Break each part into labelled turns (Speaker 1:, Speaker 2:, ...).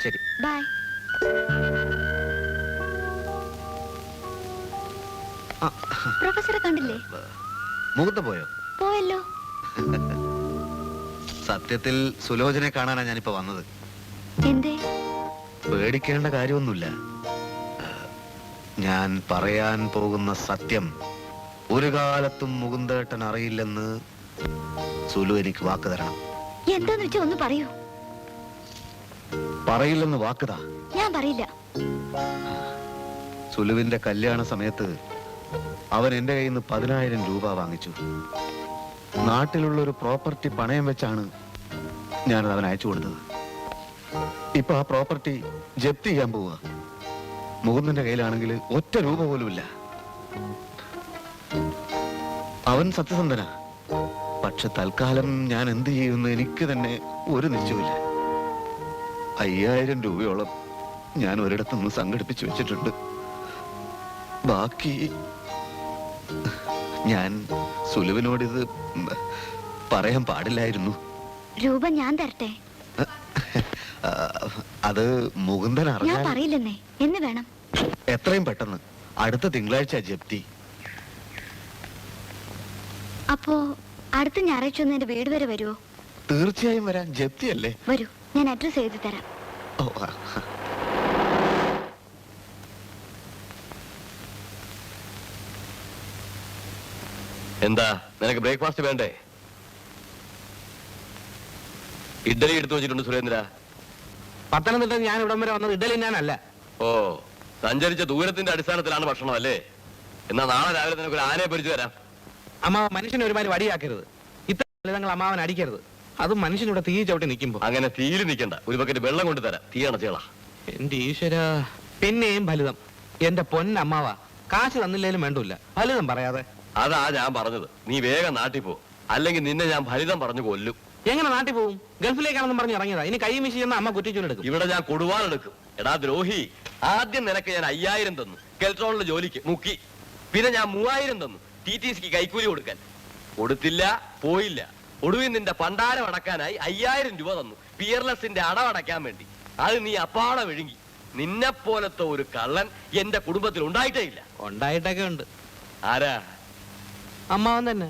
Speaker 1: ശരി.
Speaker 2: ബൈ. പ്രൊഫസറെ കണ്ടില്ലേ?
Speaker 3: മുകുന്ദ പോയോ?
Speaker 2: പോയല്ലോ.
Speaker 3: സത്യത്തിൽ സുലോചനെ കാണാനാ ഞാനിപ്പോ വന്നത്.
Speaker 2: എന്തേ?
Speaker 3: പേടിക്കേണ്ട കാര്യമൊന്നുമില്ല. ഞാൻ പറയാൻ പോകുന്ന സത്യം ഒരു കാലത്തും മുകുന്ദേട്ടൻ അറിയില്ലെന്ന് സുലു എനിക്ക് വാക്ക് തരണം.
Speaker 2: എന്താന്ന് വെച്ചാ ഒന്ന് പറയൂ.
Speaker 3: പറയില്ലെന്ന് വാക്കുതാ.
Speaker 2: ഞാൻ പറയില്ല.
Speaker 3: സുലുവിന്റെ കല്യാണ സമയത്ത് അവൻ എന്റെ കയ്യിൽ നിന്ന് 10,000 രൂപ വാങ്ങിച്ചു. നാട്ടിലുള്ള ഒരു പ്രോപ്പർട്ടി പണയം വെച്ചാണ് ഞാനത് അവൻ അയച്ചു കൊടുത്തത്. ഇപ്പൊ ആ പ്രോപ്പർട്ടി ജപ്തി ചെയ്യാൻ പോവുക. മുകുന്ദന്റെ കയ്യിലാണെങ്കിൽ ഒറ്റ രൂപ പോലുമില്ല. അവൻ സത്യസന്ധനാ. പക്ഷെ തൽക്കാലം ഞാൻ എന്ത് ചെയ്യുമെന്ന് എനിക്ക് തന്നെ ഒരു നിശ്ചയമില്ല. 5,000 രൂപയോളം ഞാൻ ഒരിടത്തുനിന്ന് സംഘടിപ്പിച്ചു വെച്ചിട്ടുണ്ട്. ബാക്കി ഞാൻ സുലുവിനോടിത് പറയാൻ പാടില്ലായിരുന്നു.
Speaker 2: രൂപ ഞാൻ തരട്ടെ?
Speaker 3: അത് മുകുന്ദൻ
Speaker 2: ഞാൻ
Speaker 3: അറിയാൻ.
Speaker 2: പറയില്ലെന്നേ. എന്ന് വേണം?
Speaker 3: എത്രയും പെട്ടെന്ന്. അടുത്ത തിങ്കളാഴ്ച ജപ്തി.
Speaker 2: അപ്പോ അടുത്ത ഞായറാഴ്ച ഒന്ന് എന്റെ വീട് വരെ വരുമോ?
Speaker 3: തീർച്ചയായും വരാം. ജപ്തിയല്ലേ?
Speaker 2: വരൂ, ഞാൻ അഡ്രസ് എഴുതി തരാം.
Speaker 3: ഓ,
Speaker 1: എന്താ നിനക്ക് ബ്രേക്ക്ഫാസ്റ്റ് വേണ്ടേ? ഇഡ്ഡലി എടുത്തു വെച്ചിട്ടുണ്ട് സുരേന്ദ്ര.
Speaker 4: പത്തനംതിട്ട ഞാൻ ഇവിടം വരെ വന്നത് ഇഡലി ഞാനല്ല.
Speaker 1: ഓ, സഞ്ചരിച്ച ദൂരത്തിന്റെ അടിസ്ഥാനത്തിലാണ് ഭക്ഷണം അല്ലേ? എന്നാ നാളെ രാവിലെ നിനക്ക് ഒരു ആനയെ പരിച്ചു തരാം.
Speaker 4: അമ്മാവ മനുഷ്യനെ ഒരുമാതിരി വടിയാക്കരുത്. ഇത്ര ലളിതങ്ങൾ അമ്മാവൻ അടിക്കരുത്. അതും മനുഷ്യനിവിടെ തീ ചവിട്ടി നിൽക്കുമ്പോ.
Speaker 1: അങ്ങനെ തീയിൽ നിൽക്കണ്ട, ഒരു ബക്കറ്റ് വെള്ളം കൊണ്ട് തരാം. തീ അണച്ചേളാ.
Speaker 4: എന്റെ ഈശ്വര, പിന്നെയും ഫലിതം. എന്റെ പൊന്നമ്മാവ, കാശ് തന്നില്ലേലും വേണ്ടൂല്ല, ഫലിതം പറയാതെ.
Speaker 1: അതാ ഞാൻ പറഞ്ഞത്. നീ വേഗം നാട്ടിൽ പോ, അല്ലെങ്കിൽ നിന്നെ ഞാൻ ഫലിതം പറഞ്ഞു കൊല്ലും.
Speaker 4: എങ്ങനെ നാട്ടിൽ പോവും? ഗൾഫിലേക്കാണെന്നും പറഞ്ഞ് ഇറങ്ങിയതാ. ഇനി കൈ വീശി ചെന്ന അമ്മ കുറ്റിച്ചൂലെടുക്കും.
Speaker 1: ഇവിടെ ഞാൻ കൊടുവാളെടുക്കും. എടാ ദ്രോഹി, ആദ്യം നിനക്ക് ഞാൻ 5,000 തന്നു കെൽട്രോണിലെ ജോലിക്ക് മുക്കി. പിന്നെ ഞാൻ 3,000 തന്നു TTCക്ക് കൈക്കൂലി കൊടുക്കാൻ. കൊടുത്തില്ല, പോയില്ല. ഒടുവിൽ നിന്റെ പണ്ടാരം അടക്കാനായി 5,000 രൂപ തന്നു പിയർലെസിന്റെ അടവടയ്ക്കാൻ വേണ്ടി. അത് നീ അപ്പാടെ വിഴുങ്ങി. നിന്നെ പോലത്തെ ഒരു കള്ളൻ എന്റെ കുടുംബത്തിൽ ഉണ്ടായിട്ടേ ഇല്ല.
Speaker 4: ഉണ്ടായിട്ടൊക്കെ ഉണ്ട്.
Speaker 1: ആരാ?
Speaker 4: അമ്മാവൻ തന്നെ.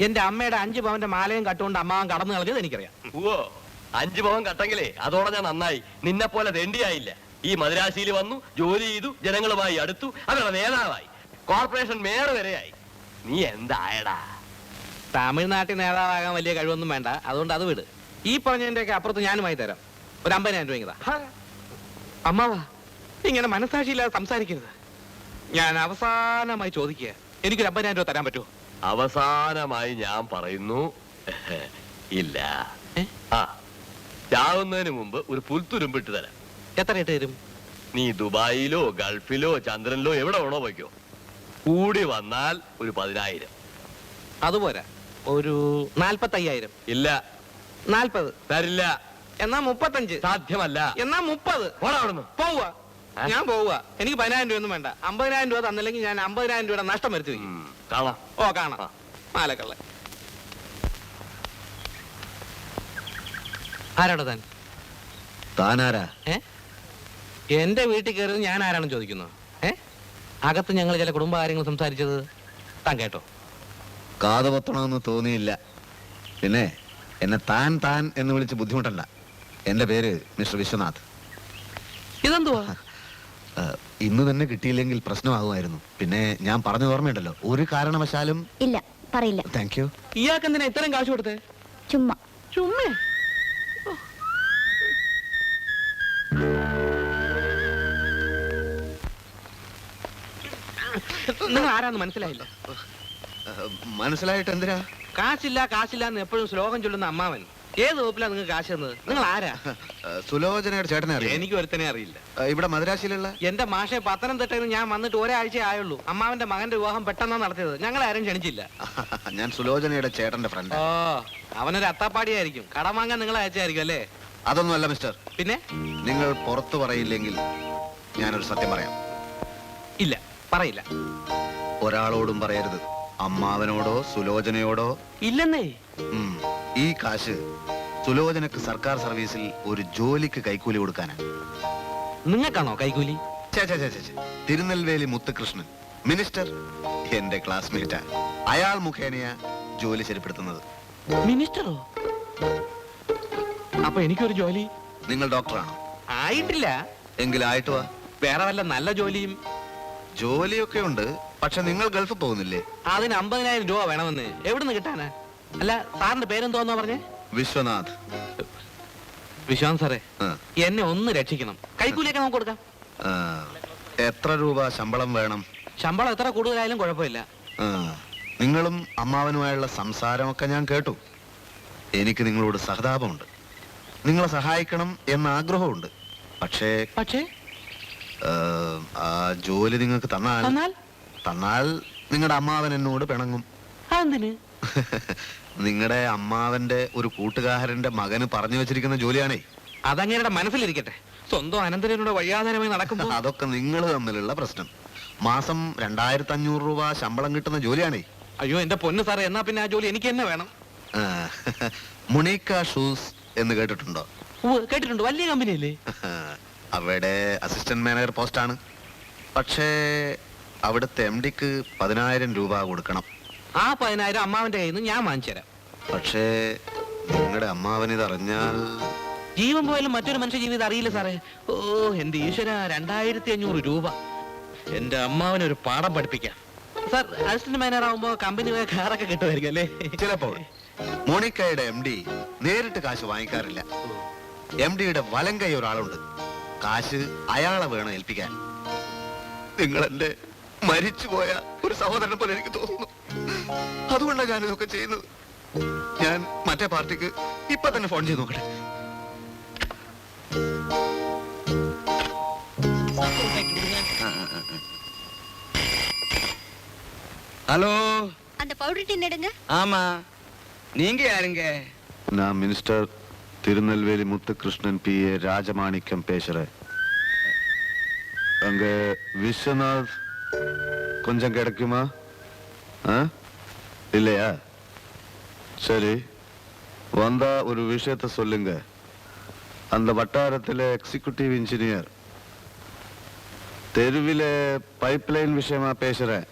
Speaker 4: എന്റെ അമ്മയുടെ 5 പവന്റെ മാലയും കട്ടുകൊണ്ട് അമ്മാവൻ കടന്നു കളഞ്ഞത് എനിക്കറിയാം.
Speaker 1: ഓ, 5 പവൻ കട്ടെങ്കിലേ അതോടെ ഞാൻ നന്നായി. നിന്നെ പോലെ തെണ്ടിയായില്ല. ഈ മദ്രാശിയിൽ വന്നു, ജോലി ചെയ്തു, ജനങ്ങളുമായി അടുത്തു, അവരുടെ നേതാവായി, കോർപ്പറേഷൻ മേയർ വരെയായി. നീ എന്തായടാ?
Speaker 4: തമിഴ്നാട്ടിൽ നേതാവാകാൻ വലിയ കഴിവൊന്നും വേണ്ട, അതുകൊണ്ട് അത് വിട്. ഈ പറഞ്ഞതിന്റെയൊക്കെ അപ്പുറത്ത് ഞാനുമായി തരാം. ഒരു 50,000 രൂപ. അമ്മാവാ, ഇങ്ങനെ മനസാക്ഷിയില്ലാതെ സംസാരിക്കരുത്. ഞാൻ അവസാനമായി ചോദിക്കുക, എനിക്കൊരു 50,000 രൂപ തരാൻ പറ്റുമോ?
Speaker 1: അവസാനമായി ഞാൻ പറയുന്നു, ഇല്ല. ആ, ചാവുന്നതിന് മുമ്പ് ഒരു പുൽത്തുരുമ്പിട്ട് തരാം.
Speaker 4: എത്ര ഇട്ട് തരും?
Speaker 1: നീ ദുബായിലോ ഗൾഫിലോ ചന്ദ്രനിലോ എവിടെ വേണോ പോയിക്കോ. കൂടി വന്നാൽ ഒരു 10,000.
Speaker 4: അതുപോരാ, ഒരു 45,000.
Speaker 1: ഇല്ല.
Speaker 4: 40.
Speaker 1: തരില്ല.
Speaker 4: എന്നാ 35.
Speaker 1: സാധ്യമല്ല.
Speaker 4: എന്നാ 30.
Speaker 1: ഓടാവിടുന്നു.
Speaker 4: പോവുക. ഞാൻ പോവുക. എനിക്ക് 10,000 രൂപ ഒന്നും വേണ്ട. 50,000 രൂപ തന്നില്ലെങ്കിൽ ഞാൻ 50,000 രൂപയുടെ നഷ്ടം വരുത്തി വയ്ക്കും.
Speaker 1: കാണാം.
Speaker 4: ഓ, കാണാം. മാലക്കള്ള. ആരാടോ താൻ?
Speaker 3: താനാരാ?
Speaker 4: എന്റെ വീട്ടിൽ കയറി ഞാൻ ആരാണെന്ന് ചോദിക്കുന്നു? അകത്ത് ഞങ്ങൾ ചില കുടുംബകാര്യങ്ങൾ സംസാരിച്ചത് താൻ കേട്ടോ?
Speaker 3: കാത് പൊത്തണമെന്ന് തോന്നിയില്ല. പിന്നെ എന്നെ താൻ താൻ എന്ന് വിളിച്ച് ബുദ്ധിമുട്ടണ്ട. എന്റെ പേര് മിസ്റ്റർ വിശ്വനാഥ്.
Speaker 4: ഇതെന്തുവാ?
Speaker 3: ഇന്ന് തന്നെ കിട്ടിയില്ലെങ്കിൽ പ്രശ്നമാകുമായിരുന്നു. പിന്നെ ഞാൻ പറഞ്ഞ ഓർമ്മയുണ്ടല്ലോ, ഒരു കാരണവശാലും
Speaker 2: ഇല്ല, പറയില്ല.
Speaker 3: Thank you.
Speaker 4: ഇയാൾക്ക് എന്തിനാ ഇത്രയും കാശ് കൊടുത്തേ?
Speaker 2: ചുമ്മാ.
Speaker 4: ചുമ്മാ? നിങ്ങൾ ആരാന്ന് മനസ്സിലായില്ല.
Speaker 3: മനസ്സിലായിട്ട് എന്തിനാ?
Speaker 4: കാശില്ല കാശില്ല എന്ന് എപ്പോഴും ശ്ലോകം ചൊല്ലുന്ന അമ്മാവൻ ഏത് വകുപ്പിലാണ് നിങ്ങൾക്ക് കാശ് തന്നത്? നിങ്ങൾ ആരാ?
Speaker 3: സുലോചനയുടെ ചേട്ടനെ അറിയാം.
Speaker 4: എനിക്ക് ഒരുത്തനെ അറിയില്ല.
Speaker 3: ഇവിടെ മദ്രാശിയിലുള്ള
Speaker 4: എന്റെ മാഷെ പത്തനംതിട്ടയിൽ ഞാൻ വന്നിട്ട് ഒരാഴ്ച ആയുള്ളൂ. അമ്മാവന്റെ മകന്റെ വിവാഹം പെട്ടെന്നാണ് നടത്തിയത്. ഞങ്ങളെ ആരും ക്ഷണിച്ചില്ല.
Speaker 3: ഞാൻ സുലോചനയുടെ ചേട്ടന്റെ ഫ്രണ്ട്.
Speaker 4: ഓ, അവനൊരു അത്താപ്പാടിയായിരിക്കും. കടം വാങ്ങാൻ നിങ്ങളെ അയച്ചായിരിക്കും അല്ലേ?
Speaker 3: അതൊന്നുമല്ല മിസ്റ്റർ.
Speaker 4: പിന്നെ
Speaker 3: നിങ്ങൾ പുറത്തു പറയില്ലെങ്കിൽ ഞാനൊരു സത്യം പറയാം.
Speaker 4: ഇല്ല, പറയില്ല.
Speaker 3: ഒരാളോടും പറയരുത്. അമ്മാവനോടോ സുലോചനയോടോ.
Speaker 4: ഇല്ലെന്നേ.
Speaker 3: ഈ കാശ് സുലോചനക്ക് സർക്കാർ സർവീസിൽ ഒരു ജോലിക്ക് കൈക്കൂലി കൊടുക്കാനാ.
Speaker 4: നിങ്ങൾക്കാണോ കൈക്കൂലി?
Speaker 3: ഛെ, ഛെ, ഛെ, ഛെ, ഛെ. തിരുനെൽവേലി മുത്തുകൃഷ്ണൻ മിനിസ്റ്റർ എന്റെ ക്ലാസ്മേറ്റാ. അയാൾ മുഖേനയാ ജോലി ശരിപ്പെടുത്തുന്നത്.
Speaker 4: മിനിസ്റ്ററോ? അപ്പൊ എനിക്കൊരു ജോലി?
Speaker 3: നിങ്ങൾ ഡോക്ടറാണോ?
Speaker 4: ആയിട്ടില്ല.
Speaker 3: എങ്കിലായിട്ട് വാ.
Speaker 4: വേറെ വല്ല നല്ല ജോലിയും?
Speaker 3: ജോലിയൊക്കെ ഉണ്ട്, പക്ഷെ നിങ്ങൾ ഗൾഫിൽ പോകുന്നില്ലേ?
Speaker 4: അതിന് 50,000 രൂപ വേണമെന്ന് എവിടുന്ന് കിട്ടാനാ? അല്ല, സാറിന്റെ പേരെന്തോന്നാ പറഞ്ഞേ?
Speaker 3: വിശ്വനാഥ്.
Speaker 4: വിശ്വാൻ സാറേ,
Speaker 3: ആ.
Speaker 4: എന്നെ ഒന്ന് രക്ഷിക്കണം. കൈക്കൂലിയൊക്കെ നമുക്ക് കൊടുക്കാം.
Speaker 3: ആ, എത്ര രൂപ ശമ്പളം വേണം?
Speaker 4: ശമ്പളം എത്ര കൂടുതലായാലും കുഴപ്പമില്ല.
Speaker 3: ആ, നിങ്ങളും അമ്മാവനുമായുള്ള സംസാരമൊക്കെ ഞാൻ കേട്ടു. എനിക്ക് നിങ്ങളോട് സഹതാപമുണ്ട്. നിങ്ങളെ സഹായിക്കണം എന്ന ആഗ്രഹമുണ്ട്. പക്ഷേ
Speaker 4: പക്ഷേ
Speaker 3: ആ ജോലി നിങ്ങൾക്ക്
Speaker 4: തന്നാൽ
Speaker 3: തന്നാൽ നിങ്ങളുടെ അമ്മാവൻ എന്നോട് പിണങ്ങും.
Speaker 4: അതെന്തിന്?
Speaker 3: നിങ്ങളുടെ അമ്മാവന്റെ ഒരു കൂട്ടുകാരന്റെ മകന് പറഞ്ഞു വെച്ചിരിക്കുന്ന ജോലിയാണേ.
Speaker 4: അതങ്ങനെ മനസ്സിലിരിക്കട്ടെ. സ്വന്തം അനന്തരനോട് വഴിയാധാരമായി നടക്കുമ്പോ
Speaker 3: അതൊക്കെ നിങ്ങൾ തമ്മിലുള്ള പ്രശ്നം. മാസം 2500 രൂപ ശമ്പളം കിട്ടുന്ന ജോലിയാണേ.
Speaker 4: അയ്യോ എന്റെ പൊന്ന് സാറേ, എന്നാ പിന്നെ ആ ജോലി എനിക്ക് തന്നെ വേണം.
Speaker 3: ആ, മുണീക്ക ഷൂസ് എന്ന് കേട്ടിട്ടുണ്ടോ?
Speaker 4: കേട്ടിട്ടുണ്ട്. വലിയ കമ്പനിയല്ലേ?
Speaker 3: അവിടെ അസിസ്റ്റന്റ് മാനേജർ പോസ്റ്റാണ്. പക്ഷേ അവിടുത്തെ MD-ക്ക് 10,000 രൂപ കൊടുക്കണം.
Speaker 4: ആ 10,000 അമ്മാവന്റെ കയ്യിൽ നിന്ന് ഞാൻ വാങ്ങിച്ചു തരാം.
Speaker 3: പക്ഷേ നിങ്ങളുടെ അമ്മാവൻ ഇതറിഞ്ഞാൽ...
Speaker 4: ജീവൻ പോയാലും മറ്റൊരു മനുഷ്യ ജീവിതം അറിയില്ല സാറേ. ഓ എന്റെ ഈശ്വര, 2,500 രൂപ. എന്റെ അമ്മാവന് ഒരു പാഠം പഠിപ്പിക്കാം. സാർ, അസിസ്റ്റന്റ് മാനേജർ ആവുമ്പോ കമ്പനി പോയ കാറൊക്കെ കിട്ടുമായിരിക്കും അല്ലേ?
Speaker 3: ചിലപ്പോൾ. മോണിക്കയുടെ MD നേരിട്ട് കാശ് വാങ്ങിക്കാറില്ല. MD-യുടെ വലം കൈ ഒരാളുണ്ട്. കാശ് അയാളെ വേണം ഏൽപ്പിക്കാൻ. നിങ്ങൾ എന്റെ മരിച്ചുപോയ ഒരു സഹോദരനെ പോലെ എനിക്ക് തോന്നുന്നു. അതുകൊണ്ടാണ് ഞാൻ ഇതൊക്കെ ചെയ്യുന്നത്. ഞാൻ മറ്റേ പാർട്ടിക്ക് ഇപ്പൊ തന്നെ ഫോൺ ചെയ്ത് നോക്കട്ടെ.
Speaker 5: ஹலோ,
Speaker 2: அந்த பவுடர் டின் எடுங்க.
Speaker 5: ஆமா, நீங்க யாருங்க?
Speaker 3: நான் மினிஸ்டர் திருநெல்வேலி முத்துகிருஷ்ணன் PA ராஜமாணிக்கம் பேசுறேன். அங்க விஸ்வநாத் கொஞ்சம் கிடைக்குமா? இல்லையா? சரி, வந்தா ஒரு விஷயத்த சொல்லுங்க. அந்த வட்டாரத்தில் எக்ஸிக்யூட்டிவ் இன்ஜினியர் தெருவில் பைப்லைன் விஷயமா பேசுறேன்.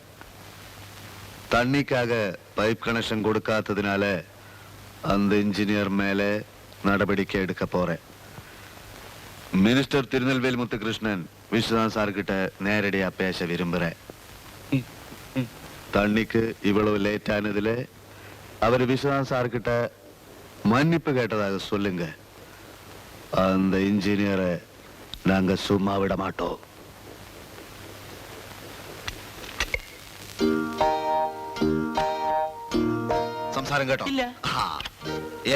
Speaker 3: தண்ணிக்காக பைப் கனெக்ஷன் கொடுக்காததுனால அந்த இன்ஜினியர் மேலே நடவடிக்கை எடுக்க போறேன். மினிஸ்டர் திருநெல்வேலி முத்துகிருஷ்ணன் விஸ்வநாத் சார் கிட்ட நேரடியா பேச விரும்புறேன். தண்ணிக்கு இவ்வளவு லேட் ஆனதுல அவர் விஸ்வநாத் சார் கிட்ட மன்னிப்பு கேட்டதாக சொல்லுங்க. அந்த இன்ஜினியரை நாங்க சும்மா விட மாட்டோம். സംസാരം കേട്ടോ?
Speaker 4: ഇല്ല.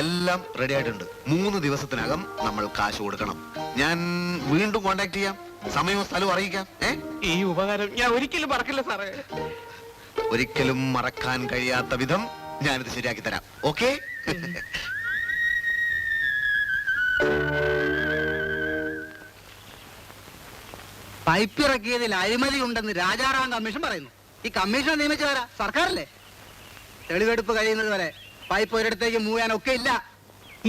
Speaker 3: എല്ലാം റെഡി ആയിട്ടുണ്ട്. 3 ദിവസത്തിനകം നമ്മൾ കാശ് കൊടുക്കണം. ഞാൻ വീണ്ടും കോണ്ടാക്ട് ചെയ്യാം. സമയവും സ്ഥലവും അറിയിക്കാം.
Speaker 4: ഈ ഉപകാരം ഞാൻ ഒരിക്കലും മറക്കില്ല സാറേ.
Speaker 3: ഒരിക്കലും മറക്കാൻ കഴിയാത്ത വിധം ഞാനിത് ശരിയാക്കി തരാം. ഓക്കെ?
Speaker 5: പൈപ്പ് ഇറക്കിയതിൽ അഴിമതി ഉണ്ടെന്ന് രാജാറാം കമ്മീഷൻ പറയുന്നു. ഈ കമ്മീഷനെ നിയമിച്ചവരാ? സർക്കാരല്ലേ? തെളിവെടുപ്പ് കഴിയുന്നത് വരെ പൈപ്പ് ഒരിടത്തേക്ക് മൂവ് ചെയ്യാനൊക്കെ ഇല്ല.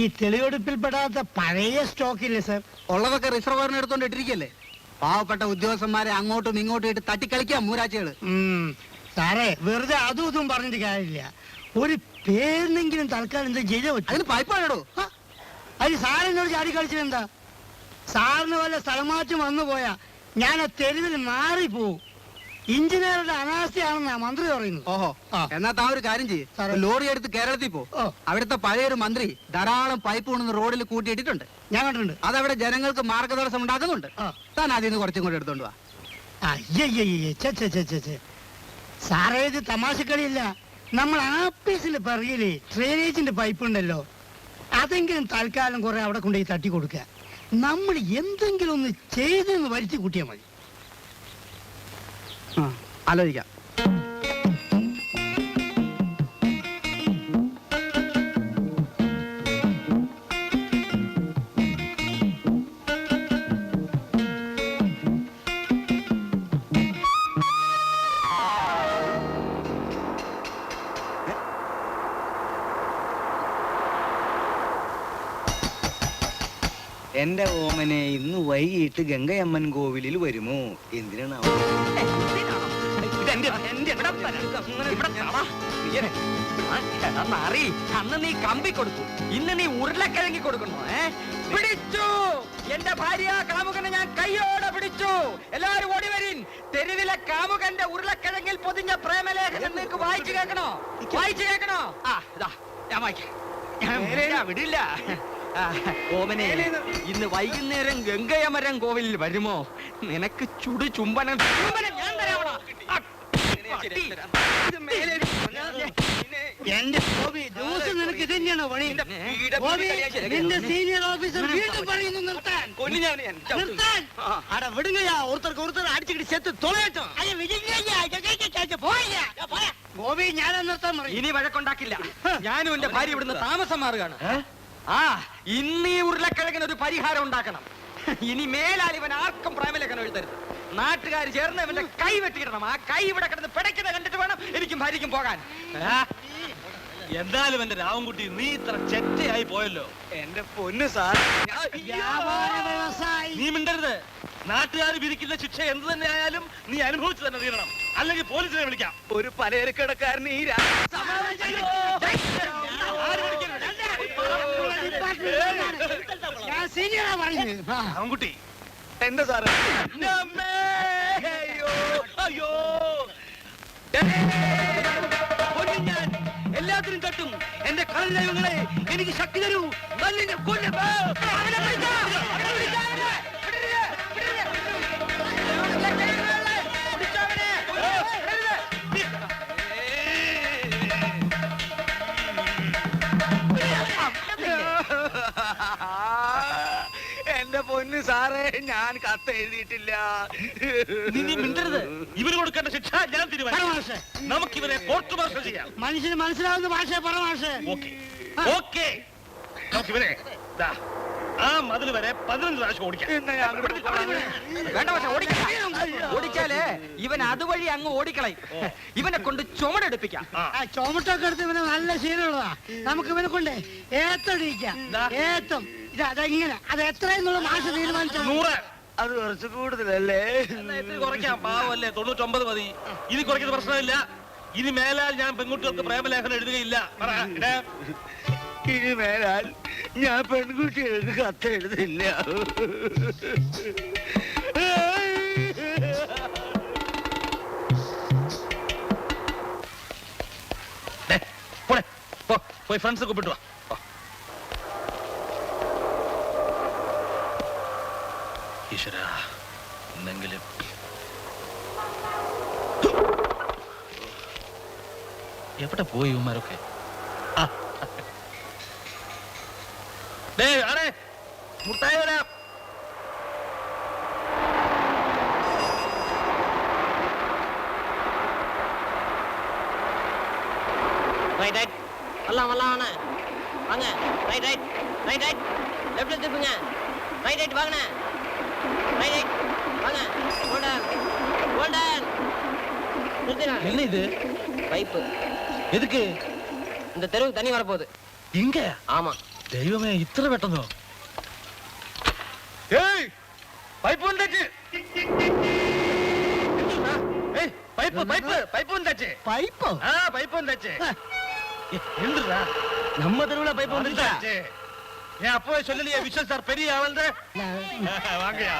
Speaker 6: ഈ തെളിവെടുപ്പിൽപ്പെടാത്ത പഴയ സ്റ്റോക്കില്ലേ സർ?
Speaker 5: ഉള്ളതൊക്കെ റിസർവറിന് എടുത്തോണ്ട് ഇട്ടിരിക്കല്ലേ? പാവപ്പെട്ട ഉദ്യോഗസ്ഥന്മാരെ അങ്ങോട്ടും ഇങ്ങോട്ടും ഇട്ട് തട്ടിക്കളിക്കാം മൂരാച്ചികള്.
Speaker 6: സാറേ, വെറുതെ അതും ഇതും പറഞ്ഞിട്ട് കാര്യമില്ല. ഒരു പേരിനെങ്കിലും തൽക്കാലം എന്താ ചെയ്തേ പറ്റും.
Speaker 5: അതിന് പൈപ്പാണോ?
Speaker 6: അത് സാറിനോട് ചാടി കളിച്ചതെന്താ? സാറിന് വല്ല സ്ഥലമാറ്റം വന്നു പോയാ ഞാൻ ആ തെരുവിൽ മാറിപ്പോവും. എഞ്ചിനീയറുടെ അനാസ്ഥയാണെന്നാ മന്ത്രി പറയുന്നു.
Speaker 5: ഓഹോ, എന്നാ താ ഒരു കാര്യം ചെയ്യ്.
Speaker 6: സാറേ.
Speaker 5: ലോറി എടുത്ത് കേരളത്തിൽ പോ. അവിടുത്തെ പഴയൊരു മന്ത്രി ധാരാളം പൈപ്പ് കൊണ്ടുവന്ന് റോഡിൽ കൂട്ടിയിട്ടിട്ടുണ്ട്.
Speaker 6: ഞാൻ കണ്ടിട്ടുണ്ട്.
Speaker 5: അതവിടെ ജനങ്ങൾക്ക് മാർഗതടസ്സം ഉണ്ടാക്കുന്നുണ്ട്. താൻ അതിൽ നിന്ന് കുറച്ചും കൂടെ എടുത്തോണ്ട് വാ.
Speaker 6: അയ്യയ്യേ, സാറേ, ഇത് തമാശക്കളിയല്ല. നമ്മൾ ആപ്പീസിന്റെ പിറകില് ഡ്രെയിനേജിന്റെ പൈപ്പ് ഉണ്ടല്ലോ, അതെങ്കിലും തൽക്കാലം കുറെ അവിടെ കൊണ്ടുപോയി തട്ടി കൊടുക്കുക. നമ്മൾ എന്തെങ്കിലും ഒന്ന് ചെയ്തെന്ന് വരുത്തി കൂട്ടിയാൽ മതി.
Speaker 5: ആലോചിക്കാം. എന്റെ ഓമനെ ഇന്ന് വൈകിട്ട് ഗംഗയമ്മൻ കോവിലിൽ വരുമോ? എന്തിനാണ്
Speaker 7: അന്ന് നീ കമ്പി കൊടുത്തു, ഇന്ന് നീ ഉരുളക്കിഴങ്ങി കൊടുക്കണോ? പിടിച്ചു എന്റെ ഭാര്യ കാമുകനെ ഞാൻ കൈയോടെ പിടിച്ചു. എല്ലാരും ഓടി വരിൻ. തെരുവിലെ കാമുകന്റെ ഉരുളക്കിഴങ്ങിൽ പൊതിഞ്ഞ പ്രേമലേഖനം നിങ്ങൾക്ക് വായിച്ചു കേൾക്കണോ? വായിച്ചു കേൾക്കണോ? ആ ഇതാ ഞാൻ വായിക്കാം. ഞാൻ വിടില്ല. ഓമനെ, ഇന്ന് വൈകുന്നേരം ഗംഗയമരം കോവിലിൽ വരുമോ? നിനക്ക് ചുടു ചുംബനം ഞാൻ തരാമോ?
Speaker 6: എന്റെ ഗോപി, ദിവസം നിനക്ക് ഇത് തന്നെയാണോ പണി? ഗോപി, നിന്റെ സീനിയർ ഓഫീസർ വീണ്ടും പറയുന്നു നിർത്താൻ. നിർത്താൻ. അട വിടുങ്ങയാ, ഒരുത്തർ അടിച്ചിട്ട് ചെത്ത് തൊളയട്ടോ. ഗോപി, ഞാനാ നിർത്താൻ പറയും.
Speaker 7: ഇനി വഴക്കുണ്ടാക്കില്ല. ഞാനും എന്റെ ഭാര്യ ഇവിടുന്ന് താമസം മാറുകയാണ്. ആ ഇന്ന് ഈ ഉരുളക്കിഴങ്ങിന് ഒരു പരിഹാരം ഉണ്ടാക്കണം. ഇനി മേലാൽ ഇവൻ ആർക്കും പ്രേമലേഖനം എഴുതരുത്. നാട്ടുകാർ ചേർന്ന് ഇവന്റെ കൈ വെട്ടിയിടണം. ആ കൈ ഇവിടെ കിടന്ന് പിടയ്ക്കുന്നത് കണ്ടിട്ട് വേണം എനിക്കും ഭാര്യയ്ക്കും പോകാൻ.
Speaker 4: എന്തായാലും എന്റെ രാവൻകുട്ടി, നീ ഇത്ര ചെറ്റയായി പോയല്ലോ.
Speaker 5: എന്റെ പൊന്ന് സാർ,
Speaker 6: വ്യാപാര വ്യവസായി.
Speaker 4: നീ മിണ്ടരുത്. നാട്ടുകാർ വിധിക്കുന്ന ശിക്ഷ എന്ത് തന്നെ ആയാലും നീ അനുഭവിച്ചു തന്നെ തീരണം, അല്ലെങ്കിൽ പോലീസിനെ വിളിക്കാം.
Speaker 5: ഒരു പലചരക്കടക്കാരന് ഈ
Speaker 6: ഞാൻ സീനിയറാ പറയുന്നത്.
Speaker 4: രാവൻകുട്ടി,
Speaker 5: എന്താ സാറേ?
Speaker 7: അയ്യോ ഞാൻ എല്ലാത്തിനും തട്ടും. എന്റെ കളഞ്ഞങ്ങളെ എനിക്ക് ശക്തി തരൂ.
Speaker 5: എന്റെ പൊന്ന് സാറേ, ഞാൻ കത്ത് എഴുതിയിട്ടില്ല.
Speaker 4: നീ മിണ്ടരുത്. ഇവന് കൊടുക്കേണ്ട ശിക്ഷ ഞാൻ തീരുമാനിച്ചു. നമുക്കിവരെ കോർട്ട് മാർഷൽ ചെയ്യാം.
Speaker 6: മനുഷ്യന് മനസ്സിലാവുന്ന ഭാഷ പറ മാഷേ.
Speaker 4: ഓക്കേ, നമുക്കിവരെ ദാ ആ മതിൽ വരെ 15 പ്രാവശ്യം ഓടിക്കാം.
Speaker 7: വേണ്ട പക്ഷെ ഓടിച്ചാലേ ഇവൻ അതുവഴി അങ്ങ് ഓടിക്കളയും. ഇവനെ കൊണ്ട് ചുമടെടുപ്പിക്കാം.
Speaker 6: ചുമട്ടൊക്കെ എടുത്ത് ഇവന് നല്ല ശീലമുള്ളതാ. നമുക്ക് ഇവനെ കൊണ്ട് ഏത്തടിക്കാം. ഏത്തം ഇങ്ങനെ അത് എത്രയെന്നുള്ള മാഷ് തീരുമാനിച്ചു.
Speaker 4: 100.
Speaker 5: അത് കുറച്ച് കൂടുതലല്ലേ?
Speaker 4: കുറയ്ക്കാം. പാവല്ലേ, 99 മതി. ഇനി കുറയ്ക്കുന്ന പ്രശ്നമില്ല. ഇനി മേലാൽ ഞാൻ പെൺകുട്ടികൾക്ക് പ്രേമലേഖനം എഴുതുകയില്ല.
Speaker 5: ഇനി മേലാൽ ഞാൻ പെൺകുട്ടികൾക്ക് കത്ത് എഴുതില്ല.
Speaker 4: പോയി ഫ്രണ്ട്സ് കൂപ്പിട്ടു. ഈശ്വര, എന്തെങ്കിലും എവിടെ പോയി ഇവന്മാരൊക്കെ? മുട്ടായി വരാം.
Speaker 8: வரலாம் வாங்க ரைட் ரைட் ரைட் ரைட் லெஃப்ட்ல திருப்புங்க ரைட் ரைட் வாங்கண்ணே ரைட் ரைட் வாங்க கோல்டன் கோல்டன்
Speaker 4: என்ன இது?
Speaker 8: பைப்பு
Speaker 4: எதுக்கு?
Speaker 8: இந்த தெருவுக்கு தண்ணி வரப்போகுது.
Speaker 4: இங்க?
Speaker 8: ஆமா.
Speaker 4: ദൈവമേ, ഇത്ര പെട്ടെന്നോ? പൈപ്പ് വந்தாச்சு. പൈപ്പ് പൈപ്പ് പൈപ്പ് വந்தாச்சு.
Speaker 6: പൈപ്പോ?
Speaker 4: ആ, പൈപ്പ് വந்தாச்சு. എന്തുടാ?
Speaker 6: நம்ம தெருவுல பைப் வந்துருச்சா?
Speaker 4: ഞാൻ அப்பவே சொல்லலையே, விஷல் சார் பெரிய ஆளுன்ற. வாங்கயா.